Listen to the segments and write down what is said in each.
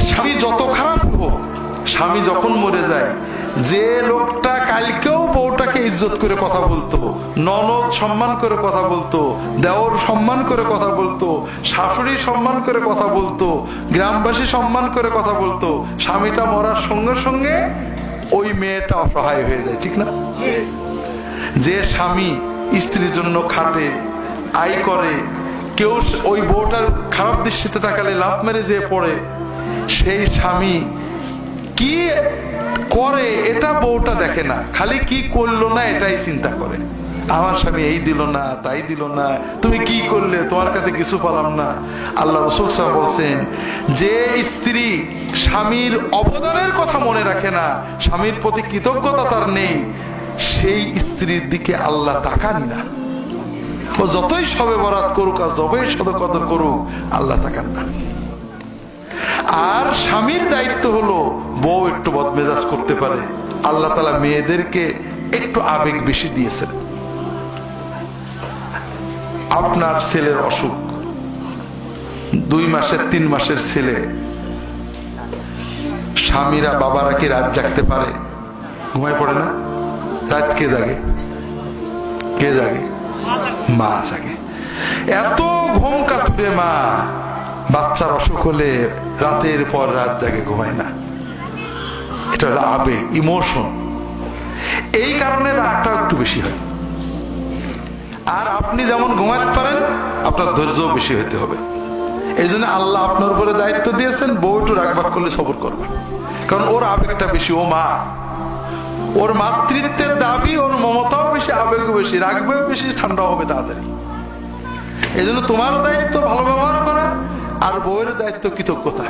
স্বামী যত খারাপ হোক, স্বামী যখন মরে যায়, যে লোকটা কালকেও বউটাকে ইজ্জত করে কথা বলতো, ননদ সম্মান করে কথা বলতো, দেওর সম্মান করে কথা বলতো, শাশুড়ি সম্মান করে কথা বলতো, গ্রামবাসী সম্মান করে কথা বলতো, স্বামীটা মরার সঙ্গে সঙ্গে ওই মেয়েটা অসহায় হয়ে যায়, ঠিক না? যে স্বামী স্ত্রীর জন্য খাটে, আয় করে, কেউ ওই বউটার খারাপ দৃষ্টিতে তাকালে লাফ মেরে যে পড়ে, সেই স্বামী কি করে এটা বউটা দেখে না, খালি কি করলো না এটাই চিন্তা করে। আমার স্বামী এই দিল না, তাই দিল না, তুমি কি করলে, তোমার কাছে কিছু পেলাম না। আল্লাহ রাসূল সাল্লাল্লাহু আলাইহি ওয়াসাল্লাম বলছেন, যে স্ত্রী স্বামীর অবদানের কথা মনে রাখে না, স্বামীর প্রতি কৃতজ্ঞতা তার নেই, সেই স্ত্রীর দিকে আল্লাহ তাকান না। ও যতই সবে বরাত করুক আর যতই সদকদর করুক, আল্লাহ তাকান না। আর স্বামীর দায়িত্ব হলো, বউ একটু বদমেজাজ করতে পারে, আল্লাহ তাআলা মেয়েদেরকে একটু আবেগ বেশি দিয়েছেন। আপনার ছেলের অসুখ, 2 মাসের 3 মাসের ছেলে, স্বামীরা বাবারা কি রাত জাগতে পারে? ঘুমায় পড়ে না? রাত কে জাগে? কে জাগে? মা জাগে। এত ঘুম কাতুরে মা, বাচ্চার অসুখ হলে রাতের পর রাত জাগে, ঘুমায় না। এটা হলো আবেগ, ইমোশন। এই কারণে রাতটা একটু বেশি হয়। আর আপনি যেমন ঘুমাতে পারেন, আপনার ধৈর্য বেশি হতে হবে। এই জন্য আল্লাহ আপনার উপরে দায়িত্ব দিয়েছেন, বউ একটু রাগবাগ করলে সবর করবে, কারণ ওর আবেগটা বেশি, ও মা, ওর মাতৃত্বের দাবি, ওর মমতাও বেশি, আবেগও বেশি, রাগবেও বেশি, ঠান্ডাও হবে তাড়াতাড়ি। এই জন্য তোমারও দায়িত্ব ভালো ব্যবহার করা, আর বউয়ের দায়িত্ব কৃতজ্ঞতা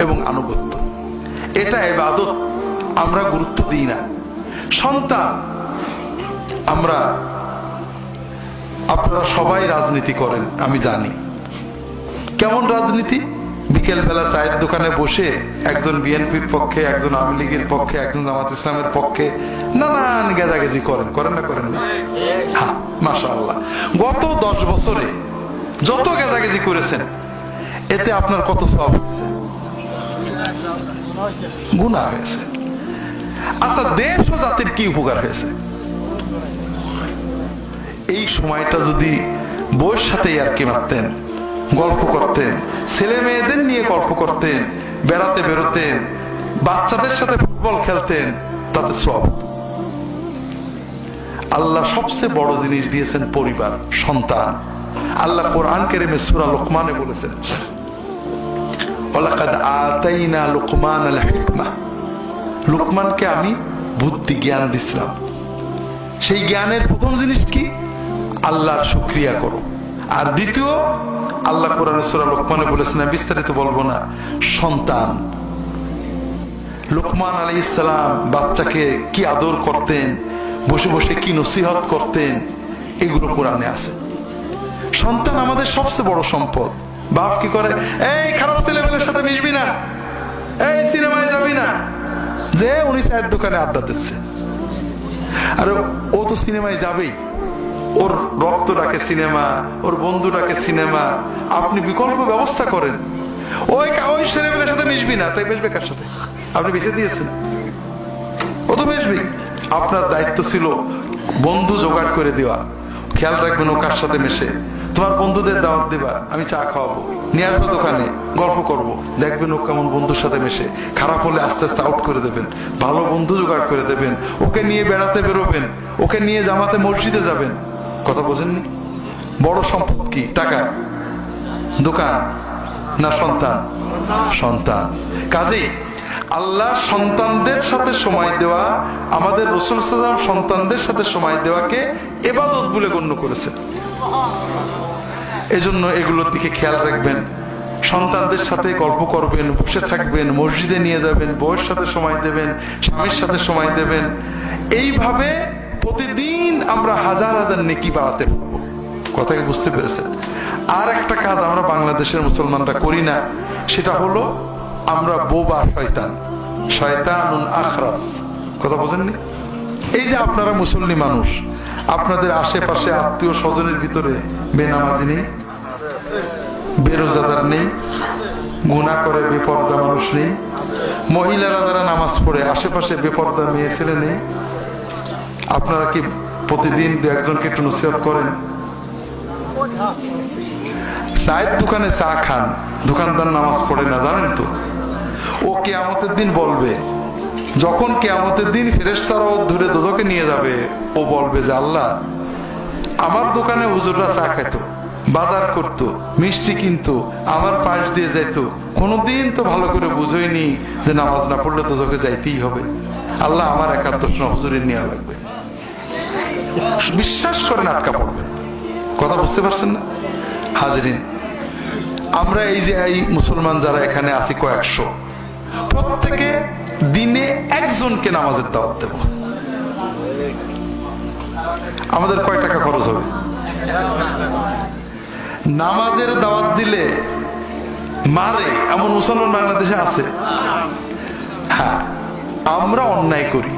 এবং আনুগত্য। এটা ইবাদত, আমরা গুরুত্ব দিই না। সন্তান, আমরা, আপনারা সবাই রাজনীতি করেন, আমি জানি কেমন রাজনীতি। বিকেল বেলা চায়ের দোকানে বসে একজন বিএনপির পক্ষে, একজন আওয়ামী লীগের পক্ষে, একজন জামাত ইসলামের পক্ষে নানান গেজাগেজি করেন, করেন না? করেন না? হ্যাঁ, মাশাআল্লাহ। গত 10 বছরে যত গেজাগেজি করেছেন, এতে আপনার কত সওয়াব হয়েছে? গুনাহ হয়েছে। আচ্ছা, দেশ ও জাতির কি উপকার হয়েছে? এই সময়টা যদি বউয়ের সাথে ইয়ার্কি মারতেন, গল্প করতেন, ছেলে মেয়েদের নিয়ে গল্প করতেন, বেড়াতে বেরোতেন, বাচ্চাদের সাথে ফুটবল খেলতেন, তাতে সব। আল্লাহ সবচেয়ে বড় জিনিস দিয়েছেন পরিবার, সন্তান। আল্লাহ কোরআন কারীমে সূরা লুকমানে বলেছেন, ওয়ালাকাদ আতাইনা লুকমানাল হিকমা, লুকমানকে আমি বুদ্ধি জ্ঞান দিছিলাম। সেই জ্ঞানের প্রথম জিনিস কি? আল্লাহর শুকরিয়া করো। আর দ্বিতীয়, আল্লাহ কোরআনে সূরা লুকমানে বলেছেন, বিস্তারিত বলবো না, সন্তান। লুকমান আলাইহিস সালাম বাচ্চাকে কি আদর করতেন, বসে বসে কি নসিহত করতেন, এগুলো কোরআনে আছে। সন্তান আমাদের সবচেয়ে বড় সম্পদ। বাপ কি করে? এই খারাপ ছেলেমেয়ের সাথে মিশবি না, এই সিনেমায় যাবি না, যে উনি চায়ের দোকানে আড্ডা দিচ্ছে। আর ও তো সিনেমায় যাবেই, ওর রক্ত ডাকে সিনেমা, ওর বন্ধু ডাকে সিনেমা। আপনি বিকল্প ব্যবস্থা করেন, ওই ছেলেমেয়ের সাথে মিশবি না, তাই মিশবে কার সাথে? আপনি বেঁচে দিয়েছেন, ও তো মিশবি। আপনার দায়িত্ব ছিল বন্ধু জোগাড় করে দেওয়া। খেয়াল রাখবেন ও কার সাথে মেশে। তোমার বন্ধুদের দাওয়াত দেবা, আমি চা খাওয়াবো, নিয়ে আসবো দোকানে, গল্প করব, দেখবেন ও কেমন বন্ধুর সাথে মেশে। খারাপ হলে আস্তে আস্তে আউট করে দেবেন, ভালো বন্ধু জোগাড় করে দেবেন, ওকে নিয়ে বেড়াতে বেরোবেন, ওকে নিয়ে জামাতে মসজিদে যাবেন। কথা বোঝেননি? বড় সম্পদ কি? টাকা, দোকান, না সন্তান? সন্তান। কাজেই আল্লাহ সন্তানদের সাথে সময় দেওয়া, আমাদের রাসূল সাল্লাল্লাহু আলাইহি ওয়াসাল্লাম সন্তানদের সাথে সময় দেওয়াকে ইবাদত বলে গণ্য করেছেন। এজন্য এগুলোর দিকে খেয়াল রাখবেন। সন্তানদের সাথে গল্প করবেন, বসে থাকবেন, মসজিদে নিয়ে যাবেন, বউয়ের সাথে সময় দেবেন, স্বামীর সাথে সময় দেবেন। এইভাবে প্রতিদিন আমরা হাজার হাজার নেকি বাড়াতে পারবো। কথা কি বুঝতে পেরেছেন? আর একটা কাজ আমরা বাংলাদেশের মুসলমানরা করি না, সেটা হলো আমরা বোবা শয়তান, শয়তানুন আখরাস। কথা বোঝেননি? এই যে আপনারা মুসল্লি মানুষ, আপনাদের আশেপাশে আত্মীয় স্বজনের ভিতরে বেনামাজি নেই, বেরোজাদার নেই, গুনাহ করে বেপরদা মানুষ নেই? মহিলারা যারা নামাজ পড়ে আশেপাশে বেপরদা মেয়ে ছেলে নেই? আপনারা কি প্রতিদিন দু একজনকে একটু নসিহত করেন? চায়ের দোকানে চা খান, দোকানদার নামাজ পড়ে না, জানেন তো? ও কিয়ামতের দিন বলবে, যখন কিয়ামতের দিন ফেরেশতারা ও ধরে দোজখে নিয়ে যাবে, ও বলবে যে আল্লাহ, আমার দোকানে হুজুররা চা খাইতো, বাজার করতো, মিষ্টি কিনতো, আমার পাশ দিয়ে যাইতো, কোনোদিন তো ভালো করে বুঝইনি যে নামাজ না পড়লে দোজখে যাইতেই হবে। আল্লাহ আমার একাদশ না হুজুরের নেওয়া লাগবে। বিশ্বাস করেন আটকা পড়বে। কথা বুঝতে পারছেন না? হাজরিন, আমরা এই যে এই মুসলমান যারা এখানে আছি কয়েকশো, প্রত্যেকে দিনে একজনকে নামাজের দাওয়াত দেব। আমাদের কয় টাকা খরচ হবে? নামাজের দাওয়াত দিলে মারে এমন মুসলমান বাংলাদেশে আছে? হ্যাঁ, আমরা অন্যায় করি।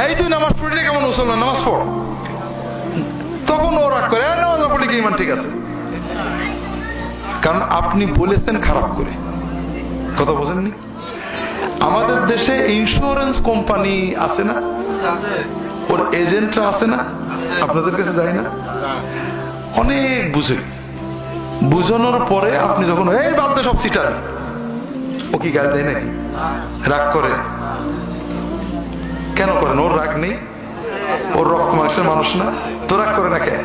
এই তুই নামাজ পড়লে কেমন মুসলমান, নামাজ পড়। তখন ও রাগ করে, নামাজ না পড়লে কি ইমান ঠিক আছে? কারণ আপনি বলেছেন খারাপ করে। কথা বোঝেননি? আমাদের দেশে ইন্স্যুরেন্স কোম্পানি আছে না, ওর এজেন্টরা আছে না, আপনাদের কাছে যায় না? অনেক বুঝে, বুঝানোর পরে আপনি যখন এই বাদ দে সব চিটারি, ও কি গাল দেয় নাকি? রাগ করে? কেন করেন? ওর রাগ নেই? ওর রক্ত মাংসের মানুষ না? তো রাগ করে না কে?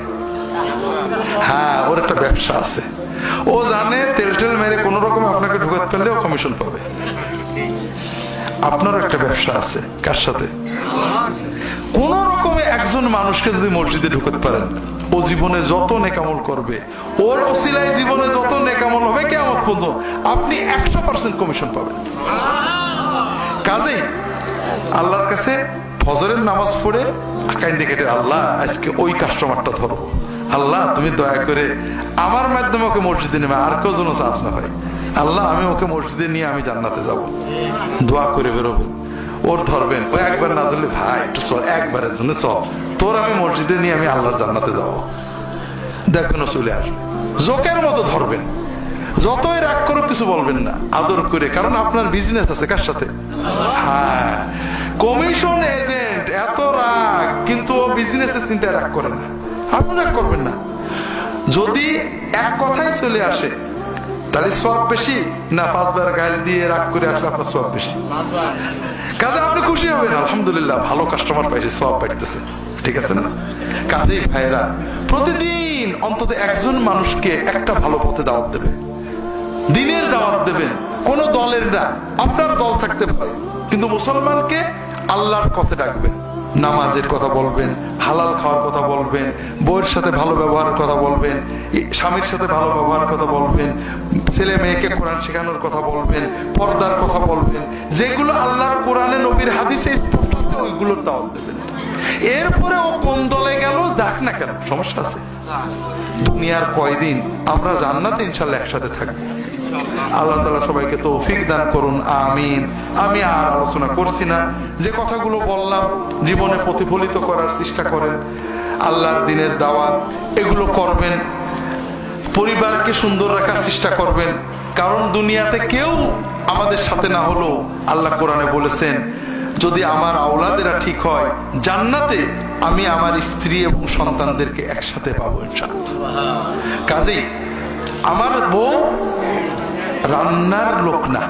হ্যাঁ, ওর একটা ব্যবসা আছে। ও জানে তেল টেল মেরে কোন রকম আপনাকে ঢুকাতে পারলে ও কমিশন পাবে। আপনারও একটা ব্যবসা আছে, কার সাথে? কোন রকমে একজন মানুষকে যদি মসজিদে ঢুকাতে পারেন, ও জীবনে যত নেকামল করবে, ওর ওসিলায় জীবনে যত নেকামল হবে, কিয়ামত পর্যন্ত আপনি 100% কমিশন পাবেন। কাজেই আল্লাহর কাছে ফজরের নামাজ পড়ে কাইন্দে কেটে, আল্লাহ আজকে ওই কাস্টমারটা ধরবো, আল্লাহ তুমি দয়া করে আমার মাধ্যমে ওকে মসজিদে নেবে, আর কেউ যেন চান্স না পাই, আল্লাহ আমি ওকে মসজিদে নিয়ে আমি জান্নাতে যাব। দোয়া করে বেরোবেন, ওর ধরবেন, ও একবার না ধরলে ভাই একটু চল, একবারের জন্য চল, তোর আমি মসজিদে নিয়ে আমি আল্লাহর জান্নাতে যাব। দেখবেন ও চলে আসবে, জোকের মতো ধরবেন। যতই রাগ করো কিছু বলবেন না, আদর করে, কারণ আপনার বিজনেস আছে কার সাথে? হ্যাঁ, কমিশন এজেন্ট এত রাগ, কিন্তু ও বিজনেসের চিন্তায় রাগ করে না। আপনি রাগ করবেন না। যদি এক কথাই চলে আসে তাহলে সওয়াব বেশি না 5 বার গাল দিয়ে রাগ করে আসলে আপনার সওয়াব বেশি? কাজে আপনি খুশি হবেন, আলহামদুলিল্লাহ ভালো কাস্টমার পাইছে, সওয়াব পাইতেছে, ঠিক আছে না? কাজেই ভাইরা, প্রতিদিন অন্তত একজন মানুষকে একটা ভালো পথে দাওয়াত দেবে, দিনের দাওয়াত দেবেন, কোন দলের না। আপনার দল থাকতে পারে, কিন্তু মুসলমানকে আল্লাহর পথে ডাকবেন। নামাজের কথা বলবেন, হালাল খাওয়ার কথা বলবেন, বউয়ের সাথে ভালো ব্যবহারের কথা বলবেন, স্বামীর সাথে ভালো ব্যবহারের কথা বলবেন, ছেলে মেয়েকে কোরআন শেখানোর কথা বলবেন, পর্দার কথা বলবেন, যেগুলো আল্লাহর কোরআনে নবীর হাদিসে স্পষ্ট, ওইগুলোর দাওয়াত দেবেন। এরপরে ও কোন দলে গেল যাক না কেন, সমস্যা আছে? দুনিয়ার কয়দিন আমরা জান্নাতে ইনশাআল্লাহ একসাথে থাকবো। আল্লাহ তাআলা সবাইকে তৌফিক দান করুন, আমিন। আমি আর আলোচনা করছি না, যে কথাগুলো বললাম জীবনে প্রতিফলিত করার চেষ্টা করেন। আল্লাহর দ্বীনের দাওয়াত এগুলো করবেন, পরিবারকে সুন্দর রাখার চেষ্টা করবেন। কারণ দুনিয়াতে কেউ আমাদের সাথে না হলো, আল্লাহ কোরআনে বলেছেন যদি আমার আওলাদেরা ঠিক হয়, জান্নাতে আমি আমার স্ত্রী এবং সন্তানদেরকে একসাথে পাবো ইনশাআল্লাহ। কাজেই আমার বউ রান্নার লোক না,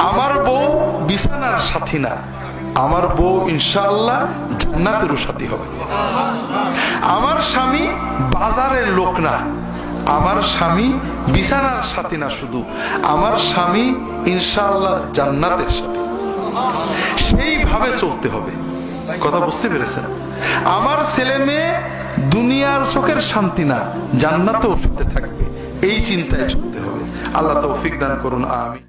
আমার বউ বিছানার সাথী না, আমার বউ ইনশাআল্লাহ জান্নাতেরও সাথী হবে। আমার স্বামী বাজারের লোক না, আমার স্বামী বিছানার সাথী না, শুধু আমার স্বামী ইনশাআল্লাহ জান্নাতের সাথী। সেইভাবে চলতে হবে। কথা বুঝতে পেরেছেন? আমার ছেলে মেয়ে দুনিয়ার চোখের শান্তি না, জান্নাতেও সাথে থাকবে, এই চিন্তায় চলতে হবে। আল্লাহ তৌফিক দান করুন, আমিন।